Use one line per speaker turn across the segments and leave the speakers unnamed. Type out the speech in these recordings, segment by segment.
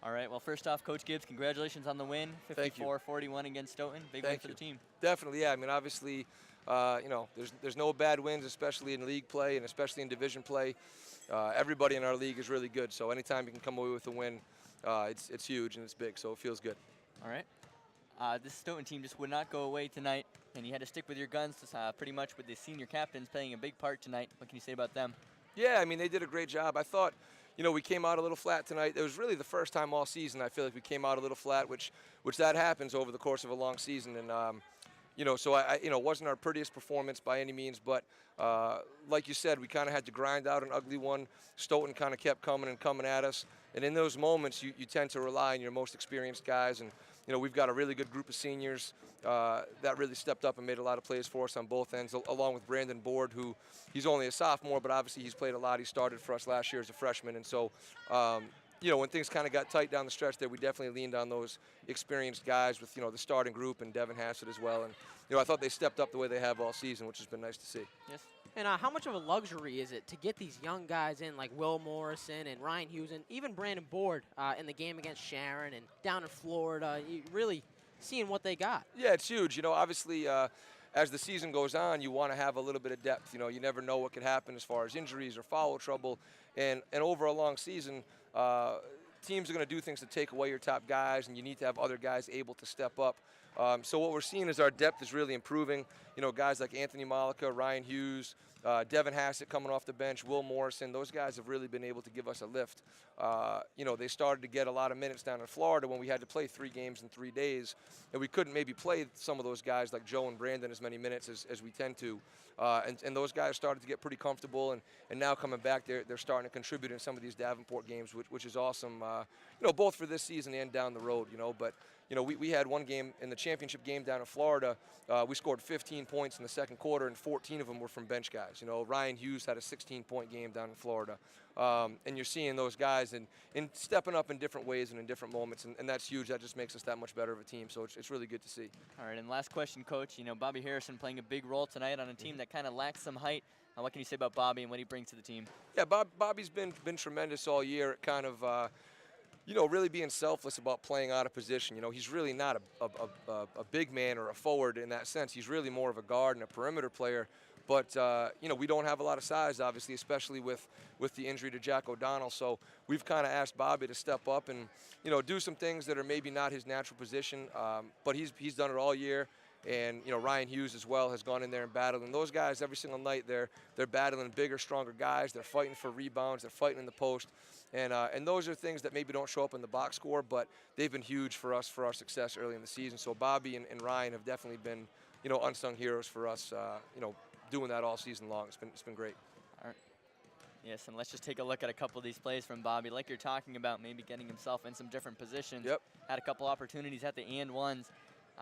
All right, well, first off, Coach Gibbs, congratulations on the win,
Thank you.
54-41 against Stoughton. Big win
Thank
for the
you.
team.
Definitely, yeah. I mean, obviously, there's no bad wins, especially in league play and especially in division play. Everybody in our league is really good, so anytime you can come away with a win, it's huge and it's big, so it feels good.
All right. This Stoughton team just would not go away tonight, and you had to stick with your guns pretty much with the senior captains playing a big part tonight. What can you say about them?
Yeah, I mean, they did a great job. I thought, we came out a little flat tonight. It was really the first time all season I feel like we came out a little flat, which that happens over the course of a long season. And, so it wasn't our prettiest performance by any means, but like you said, we kind of had to grind out an ugly one. Stoughton kind of kept coming and coming at us. And in those moments, you tend to rely on your most experienced guys. And, we've got a really good group of seniors that really stepped up and made a lot of plays for us on both ends, along with Brandon Board, who he's only a sophomore, but obviously he's played a lot. He started for us last year as a freshman. And so, when things kind of got tight down the stretch there, we definitely leaned on those experienced guys with, the starting group and Devin Hassett as well. And, I thought they stepped up the way they have all season, which has been nice to see.
Yes.
And how much of a luxury is it to get these young guys in like Will Morrison and Ryan Hughes and even Brandon Board in the game against Sharon and down in Florida? You really seeing what they got.
Yeah, it's huge. Obviously, as the season goes on, you want to have a little bit of depth. You never know what could happen as far as injuries or foul trouble. And over a long season, teams are going to do things to take away your top guys, and you need to have other guys able to step up. So what we're seeing is our depth is really improving. Guys like Anthony Malika, Ryan Hughes, Devin Hassett coming off the bench, Will Morrison, those guys have really been able to give us a lift. They started to get a lot of minutes down in Florida when we had to play 3 games in 3 days, and we couldn't maybe play some of those guys like Joe and Brandon as many minutes as we tend to. And those guys started to get pretty comfortable, and now coming back, they're starting to contribute in some of these Davenport games, which is awesome, both for this season and down the road, But, we had one game in the championship game down in Florida. We scored 15 points in the second quarter, and 14 of them were from bench guys. Ryan Hughes had a 16-point game down in Florida. And you're seeing those guys and stepping up in different ways and in different moments, and that's huge. That just makes us that much better of a team, so it's really good to see.
All right, and last question, Coach. Bobby Harrison playing a big role tonight on a team that kind of lacks some height. What can you say about Bobby and what he brings to the team?
Yeah, Bobby's been tremendous all year, kind of really being selfless about playing out of position. He's really not a big man or a forward in that sense. He's really more of a guard and a perimeter player. But, we don't have a lot of size, obviously, especially with the injury to Jack O'Donnell. So we've kind of asked Bobby to step up and, do some things that are maybe not his natural position. But he's done it all year. And, Ryan Hughes as well has gone in there and battled. And those guys, every single night, they're battling bigger, stronger guys. They're fighting for rebounds. They're fighting in the post. And those are things that maybe don't show up in the box score, but they've been huge for us for our success early in the season. So Bobby and Ryan have definitely been, unsung heroes for us, doing that all season long. It's been great.
All right. Yes, and let's just take a look at a couple of these plays from Bobby. Like you're talking about, maybe getting himself in some different positions.
Yep.
Had a couple opportunities at the and ones.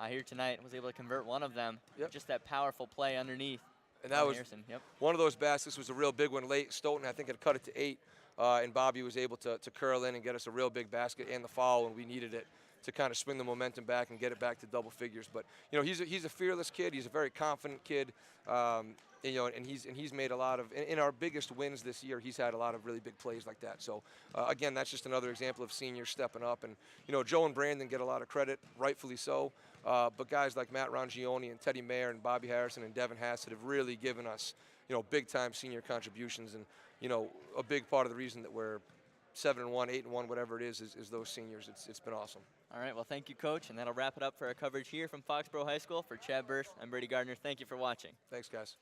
Here tonight, was able to convert one of them.
Yep.
Just that powerful play underneath.
And that was
Harrison. Yep.
One of those baskets was a real big one late. Stoughton, I think, had cut it to 8, and Bobby was able to curl in and get us a real big basket and the foul, and we needed it to kind of swing the momentum back and get it back to double figures. But he's a fearless kid. He's a very confident kid. And he's made a lot of in our biggest wins this year. He's had a lot of really big plays like that. So again, that's just another example of seniors stepping up. And Joe and Brandon get a lot of credit, rightfully so. But guys like Matt Rongione and Teddy Mayer and Bobby Harrison and Devin Hassett have really given us big time senior contributions. And a big part of the reason that we're 7-1, 8-1, whatever it is those seniors. It's been awesome.
All right, well, thank you, Coach, and that'll wrap it up for our coverage here from Foxborough High School. For Chad Burst, I'm Brady Gardner. Thank you for watching.
Thanks, guys.